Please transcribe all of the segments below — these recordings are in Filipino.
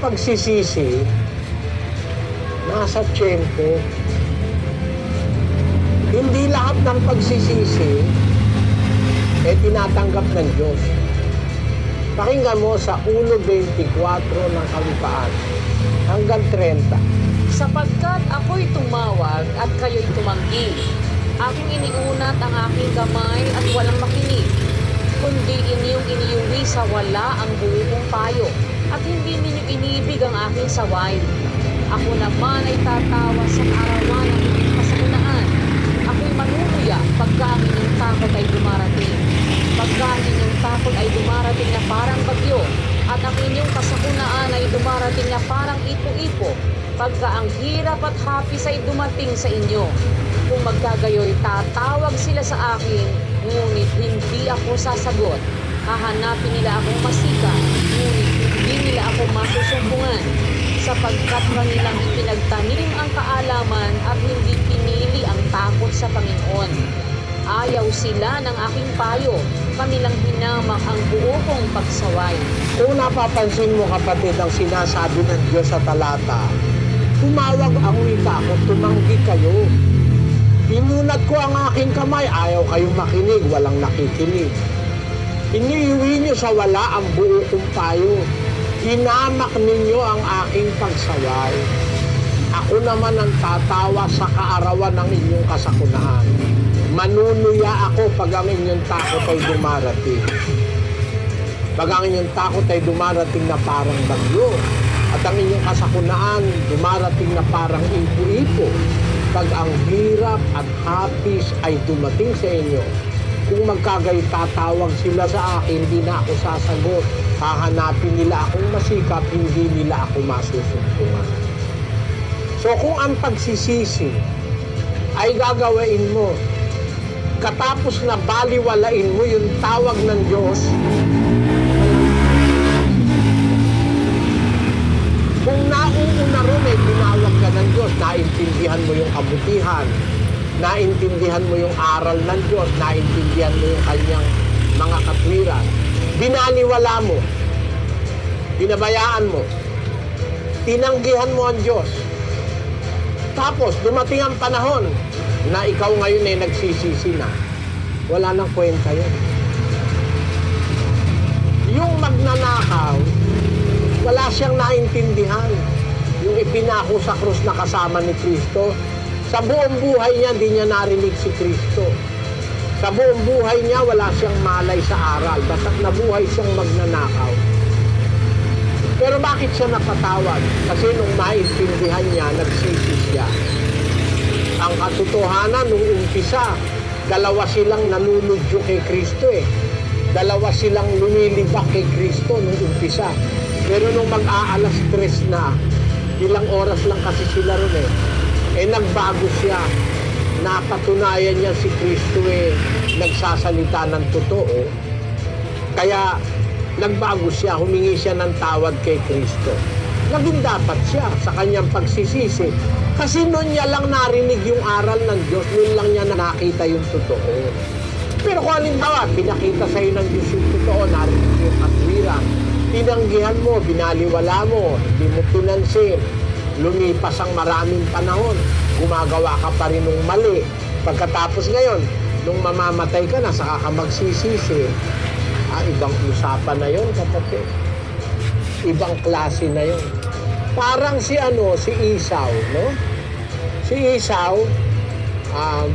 pagsisisi, nasa tiyempo. Hindi lahat ng pagsisisi, tinatanggap ng Diyos. Pakinggan mo sa 1:24 ng Kalupaan hanggang 30. Sapagkat ako'y tumawag at kayo'y tumanggi. Aking iniunat ang aking kamay at walang makinig, kundi inyong iniuwi sa wala ang buo kong payo, at hindi ninyo inibig ang aking saway. Ako naman ay tatawa sa kaarawan ng inyong kasagunaan. Ako'y manunuya pagka ang inyong takot ay dumarating. Pagka ang inyong takot ay dumarating na parang bagyo, at ang inyong kasagunaan ay dumarating na parang ipo-ipo, pagka ang hirap at hapis ay dumating sa inyo. Kung magkagayoy, tatawag sila sa akin, ngunit hindi ako sasagot. Hahanapin nila akong masika, ngunit hindi nila ako masusumbungan. Sapagkat kanilang ipinagtanim ang kaalaman at hindi pinili ang takot sa Panginoon. Ayaw sila ng aking payo, kanilang hinamak ang buo kong pagsaway. Kung napapansin mo, kapatid, ang sinasabi ng Diyos sa talata, tumawag ang wika ko, tumanggi kayo. Inunat ko ang aking kamay, ayaw kayong makinig, walang nakikinig. Iniiwi niyo sa wala ang buo kong payo. Hinamak ninyo ang aking pagsaway. Ako naman ang tatawa sa kaarawan ng inyong kasakunaan. Manunuya ako pag ang inyong takot ay dumarating. Pag ang inyong takot ay dumarating na parang bagyo, at ang inyong kasakunaan dumarating na parang ipo-ipo, pag ang hirap at hapis ay dumating sa inyo, kung magkagay tatawag sila sa akin, hindi na ako sasagot. Hahanapin nila akong masikap, hindi nila ako masusuntungan. So kung ang pagsisisi ay gagawain mo, katapos na baliwalain mo yung tawag ng Diyos, kung nauuna ron tinawag ka ng Diyos, naintindihan mo yung kabutihan, naintindihan mo yung aral ng Diyos, naintindihan mo yung kanyang mga katwiran, binaliwala mo, binabayaan mo, tinanggihan mo ang Diyos. Tapos dumating ang panahon na ikaw ngayon ay nagsisisi na, wala nang kwenta yun. Yung magnanakaw, wala siyang naintindihan. Yung ipinako sa krus na kasama ni Kristo, sa buong buhay niya, hindi niya narinig si Kristo. Sa buong buhay niya, wala siyang malay sa aral, basta't nabuhay siyang magnanakaw. Pero bakit siya napatawad? Kasi nung maintindihan niya, nagsisi siya. Ang katotohanan, nung umpisa, dalawa silang nanunudyo kay Kristo Dalawa silang lumilibak kay Kristo nung umpisa. Pero nung mag-aalas 3 na, ilang oras lang kasi sila ron nagbago siya. Napatunayan niya si Kristo nagsasalita ng totoo. Kaya nagbago siya, humingi siya ng tawad kay Kristo. Naging dapat siya sa kanyang pagsisisi. Kasi noon niya lang narinig yung aral ng Diyos, noon lang niya nakita yung totoo. Pero kung halimbawa, pinakita sa iyo ng Diyos yung totoo, narinig yung katwiran, tinanggihan mo, binaliwala mo, hindi mo pinansin, lumipas ang maraming panahon, gumagawa ka pa rin ng mali. Pagkatapos ngayon, nung mamamatay ka na, saka ka magsisisi, ibang usapan na yun, kapatid. Ibang klase na yun. Parang si Esau, no? Si Esau,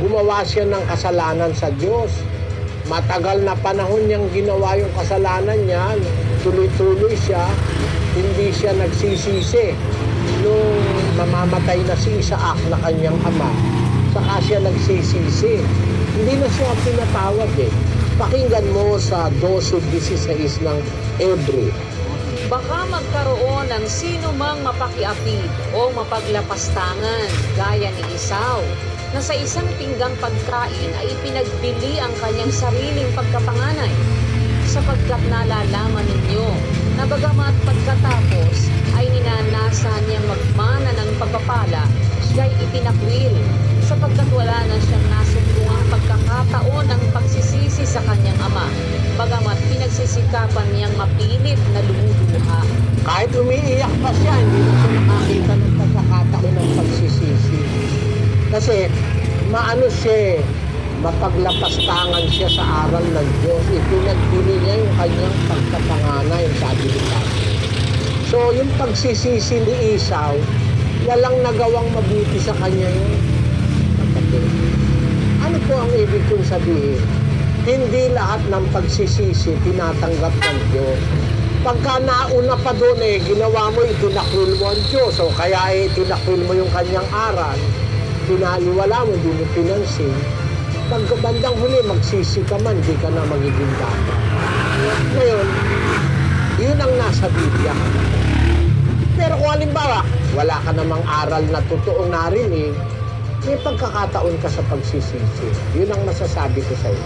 gumawa siya ng kasalanan sa Diyos. Matagal na panahon niyang ginawa yung kasalanan niya, tuloy-tuloy siya, hindi siya nagsisisi. Nung mamamatay na si Isaac na kanyang ama, saka siya nagsisisi. Hindi na siya pinatawad Pakinggan mo sa 12:16 ng Hebreo. Baka magkaroon ng sino mang mapakiapid o mapaglapastangan gaya ni Esau, na sa isang pinggang pagkain ay ipinagbili ang kanyang sariling pagkapanganay, sapagkat nalalaman ninyo na bagamat pagkatapos ay ninanasan niyang magmana ng pagpapala, siya'y itinakwil, sapagkat wala na siyang nasumbungang pagkakataon ng pagsisisi sa kanyang Ama, bagamat pinagsisikapan niyang mapilit na lumuduha. Kahit umiiyak pa siya, hindi na siya nakakita ng pagkakataon ng pagsisisi. Kasi maano siya, mapaglapastangan siya sa aral ng Diyos. Ipinagbili niya yung kanyang pagkapanganay, sabi ni Pablo. So yung pagsisisi ni Esau, walang nagawang mabuti sa kanya yun. Kapatid. Ano po ang ibig kong sabihin? Hindi lahat ng pagsisisi tinatanggap ng Diyos. Pagka nauna pa doon ginawa mo, itinakwil mo ang Diyos. O kaya itinakwil mo yung kanyang aral. Pinaliwala mo, hindi mo pinansin. Pagkabandang huli, magsisi ka man, di ka na magiging bata. Ngayon, yun ang nasa Biblia. Pero kung halimbawa, wala ka namang aral na totoong narinig, may pagkakataon ka sa pagsisisi. Yun ang masasabi ko sa iyo.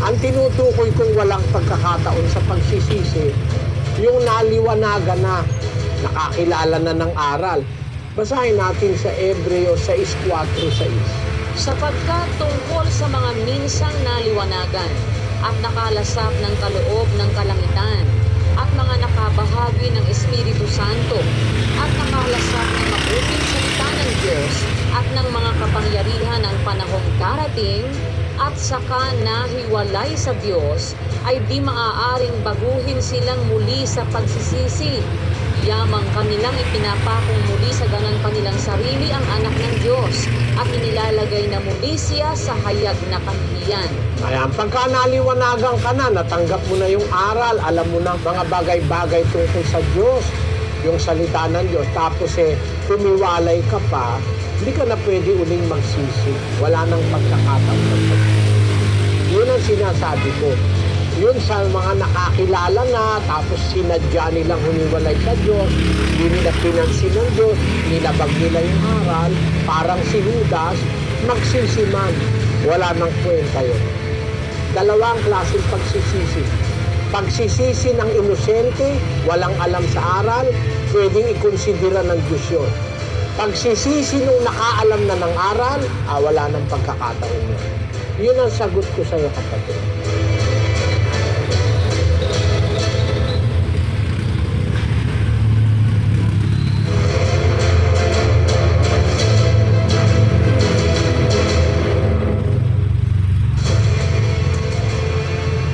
Ang tinutukoy kong walang pagkakataon sa pagsisisi, yung naliwanagan na, nakakilala na ng aral. Basahin natin sa Hebreo 6:4-6. Sapagkat tungkol sa mga minsang naliwanagan at nakalasap ng kaloob ng kalangitan at mga nakabahagi ng Espiritu Santo at nakalasap ng mabuting salita ng Diyos at ng mga kapangyarihan ng panahong darating at saka nahiwalay sa Diyos, ay di maaaring baguhin silang muli sa pagsisisi. Yamang kanilang ipinapakong muli sa ganan pa nilang sarili ang anak ng Diyos at inilalagay na muli siya sa hayag na kahihiyan. Ayan, pagka naliwanagan ka na, natanggap mo na yung aral, alam mo na mga bagay-bagay tungkol sa Diyos, yung salita ng Diyos, tapos tumiwalay ka pa, hindi ka na pwede uling magsisi. Wala nang pagkakataon ng pagsisi. Yun ang sinasabi ko. Yun sa mga nakakilala na, tapos sinadya nilang humiwalay sa Diyos, hindi nila pinansin ng Diyos, nilabag nila yung aral, parang si Judas, magsisiman. Wala nang kwenta yun. Dalawang klaseng pagsisisi. Pagsisisi ng inosente, walang alam sa aral, pwedeng ikonsidera ng Diyos yun. Pagsisisi nung nakaalam na ng aral, wala nang pagkakataon yun. Yun ang sagot ko sa iyo, kapatid.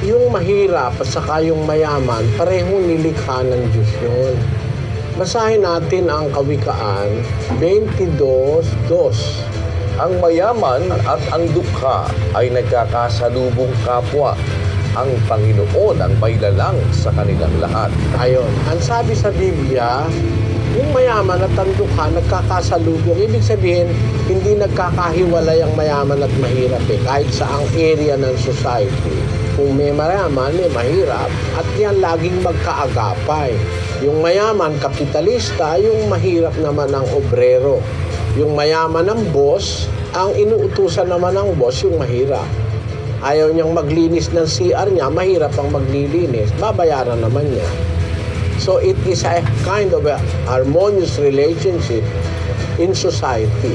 Yung mahirap at saka yung mayaman, pareho nilikha ng Diyos yun. Basahin natin ang Kawikaan 22:2. Ang mayaman at ang dukha ay nagkakasalubong kapwa. Ang Panginoon ang may lalang sa kanilang lahat. Ayon, ang sabi sa Biblia, yung mayaman at ang dukha nagkakasalubong. Ibig sabihin, hindi nagkakahiwalay ang mayaman at mahirap kahit saang area ng society. Kung may mayaman, may mahirap, at yan laging magkaagapay. Yung mayaman, kapitalista, yung mahirap naman ang obrero. Yung mayaman ng boss, ang inuutusan naman ng boss yung mahirap. Ayaw niyang maglinis ng CR niya, mahirap ang maglilinis, babayaran naman niya. So it is a kind of a harmonious relationship in society.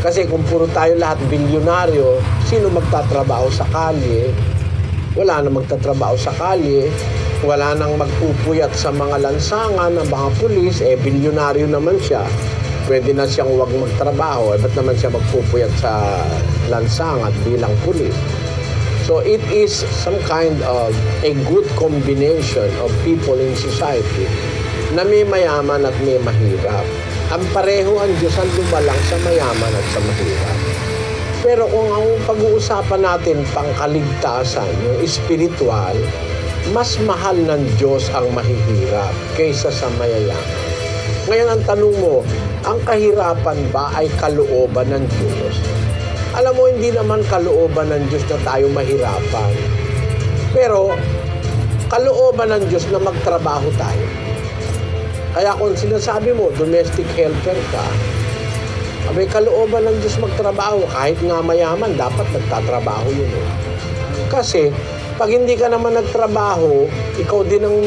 Kasi kung puro tayo lahat bilyonaryo, sino magtatrabaho sa kalye? Wala na magtatrabaho sa kalye, wala nang magpupuyat sa mga lansangan ng mga pulis, bilyonaryo naman siya. Pwede na siyang huwag magtrabaho, ba't naman siya magpupuyat sa lansangan bilang pulis? So it is some kind of a good combination of people in society na may mayaman at may mahirap. Ang pareho ang Diyos ang lumalang sa mayaman at sa mahirap. Pero kung ang pag-uusapan natin pangkaligtasan, yung spiritual, mas mahal ng Diyos ang mahihirap kaysa sa mayayaman. Ngayon ang tanong mo, ang kahirapan ba ay kalooban ng Diyos? Alam mo, hindi naman kalooban ng Diyos na tayo mahirapan. Pero, kalooban ng Diyos na magtrabaho tayo. Kaya kung sinasabi mo, domestic helper ka, may kalooban ng Diyos magtrabaho. Kahit nga mayaman, dapat nagtatrabaho yun. Kasi, pag hindi ka naman nagtrabaho, ikaw din ang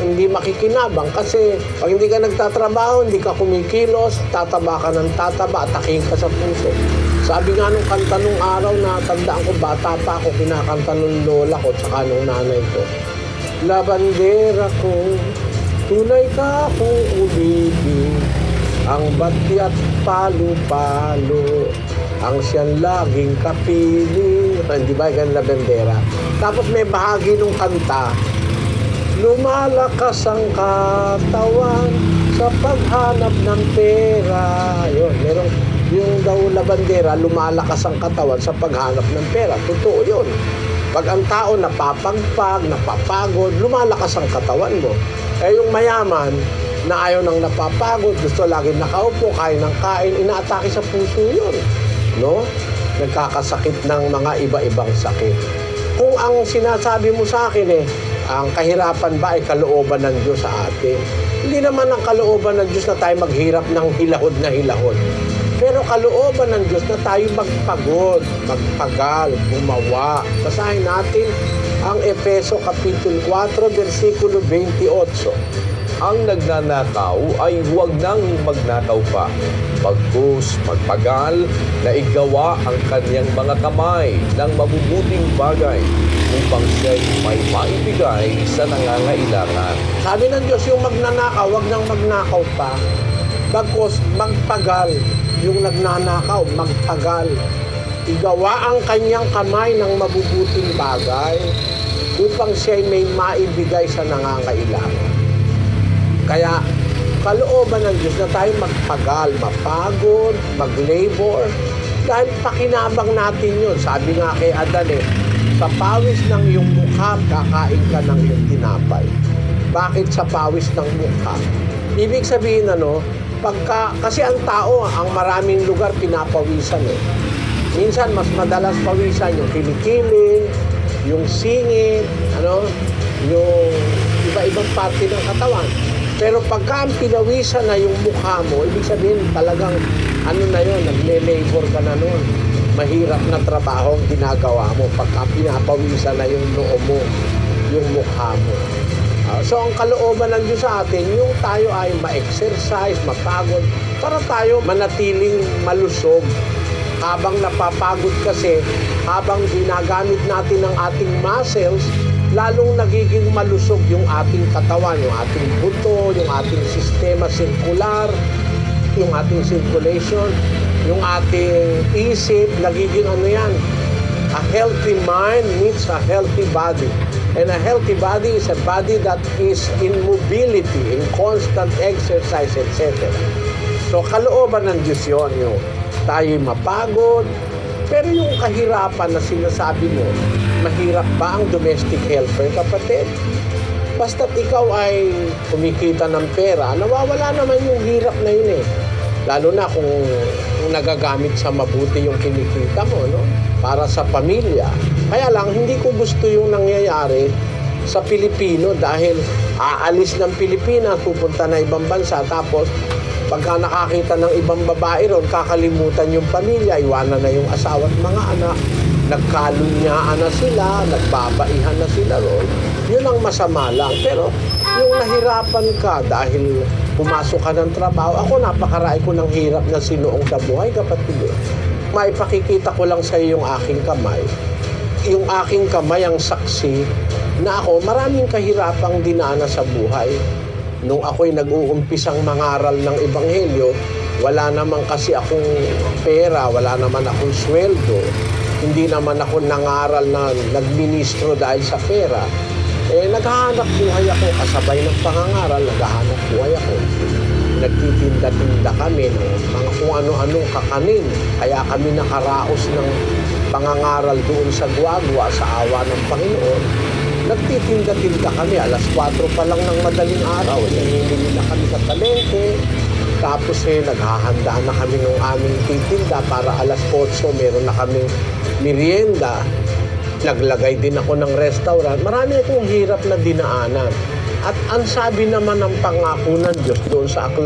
hindi makikinabang. Kasi, pag hindi ka nagtatrabaho, hindi ka kumikilos, tataba ka ng tataba, ataking ka sa puso. Sabi nga nung kanta nung araw na tandaan ko, bata pa ako, kinakanta nung lola ko tsaka nung nanay ko. Labandera ko, tunay ka kung umibig, ang bati at palo-palo, ang siyang laging kapiling. Hindi ba yan labandera? Tapos may bahagi nung kanta, lumalakas ang katawan sa paghanap ng pera. Yun, merong yung daw labandera, lumalakas ang katawan sa paghanap ng pera. Totoo yun. Pag ang tao napapagpag, napapagod, lumalakas ang katawan mo. Eh yung mayaman, na ayaw nang napapagod, gusto lagi nakaupo, kain ng kain, inaatake sa puso yun. No? Nagkakasakit ng mga iba-ibang sakit. Kung ang sinasabi mo sa akin ang kahirapan ba ay kalooban ng Diyos sa atin? Hindi naman ang kalooban ng Diyos na tayo maghirap ng hilahod na hilahod. Pero kalooban ng Diyos na tayo magpagod, magpagal, gumawa. Basahin natin ang Efeso Kapitulo 4, versikulo 28. Ang nagnanakaw ay huwag nang magnakaw pa. Pagkus, magpagal, na igawa ang kanyang mga kamay ng mabubuting bagay upang siya'y may maibigay sa nangangailangan. Sabi ng Diyos, yung magnanakaw, huwag nang magnakaw pa. Bagkus, magpagal. Yung nagnanakaw, magpagal. Igawa ang kanyang kamay ng mabubuting bagay upang siya'y may maibigay sa nangangailangan. Kaya, kalooban ng Diyos na tayo magpagal, mapagod, mag-labor, dahil pakinabang natin yun. Sabi nga kay Adan sa pawis ng iyong mukha, kakain ka ng iyong tinapay. Bakit sa pawis ng mukha? Ibig sabihin kasi ang tao, ang maraming lugar pinapawisan Minsan, mas madalas pawisan yung kilikili, yung singit, yung iba-ibang parte ng katawan. Pero pagka ang pinawisan na yung mukha mo, ibig sabihin talagang nagle-labor ka na nun. Mahirap na trabaho ang ginagawa mo pagka pinapawisan na yung noo mo, yung mukha mo. So ang kalooban ng Diyos sa atin, yung tayo ay ma-exercise, mapagod, para tayo manatiling malusog. Habang napapagod kasi, habang ginagamit natin ang ating muscles, lalong nagiging malusog yung ating katawan, yung ating buto, yung ating sistema sirkular, yung ating circulation, yung ating isip, nagiging A healthy mind needs a healthy body. And a healthy body is a body that is in mobility, in constant exercise, etc. So, kalooban ng Diyos yun, yung tayo'y mapagod. Pero yung kahirapan na sinasabi mo, mahirap ba ang domestic helper, kapatid? Basta't ikaw ay kumikita ng pera, nawawala naman yung hirap na yun Lalo na kung nagagamit sa mabuti yung kinikita mo, para sa pamilya. Kaya lang, hindi ko gusto yung nangyayari sa Pilipino dahil aalis ng Pilipinas, pupunta na ibang bansa, tapos pagka nakakita ng ibang babae ron, kakalimutan yung pamilya, iwanan na yung asawa at mga anak, nagkalunyaan na sila, nagbabaihan na sila ron. Yun ang masama lang. Pero yung nahirapan ka dahil pumasok ka ng trabaho, ako napakaray ko ng hirap na sinuong sa buhay, kapatid. Maipakikita ko lang sa iyo yung aking kamay. Yung aking kamay ang saksi na ako maraming kahirapang dinana sa buhay. Nung ako'y nag-uumpisang mangaral ng Ebanghelyo, wala naman kasi akong pera, wala naman akong sweldo. Hindi naman ako nangaral na nagministro dahil sa pera. Naghahanap buhay ako, kasabay ng pangangaral, naghahanap buhay ako. Nagtitinda-tinda kami ng mga kung ano-anong kakanin. Kaya kami nakaraos ng pangangaral doon sa Guagua, sa awa ng Panginoon. Nagtitinda-tinda kami, alas 4 pa lang ng madaling araw. Nanginili na kami sa palengke. Tapos naghahanda na kami ng aming titinda para alas 8 meron na kaming merienda. Naglagay din ako ng restaurant. Marami akong hirap na dinaanan. At ang sabi naman ng pangako ng Diyos doon sa aklat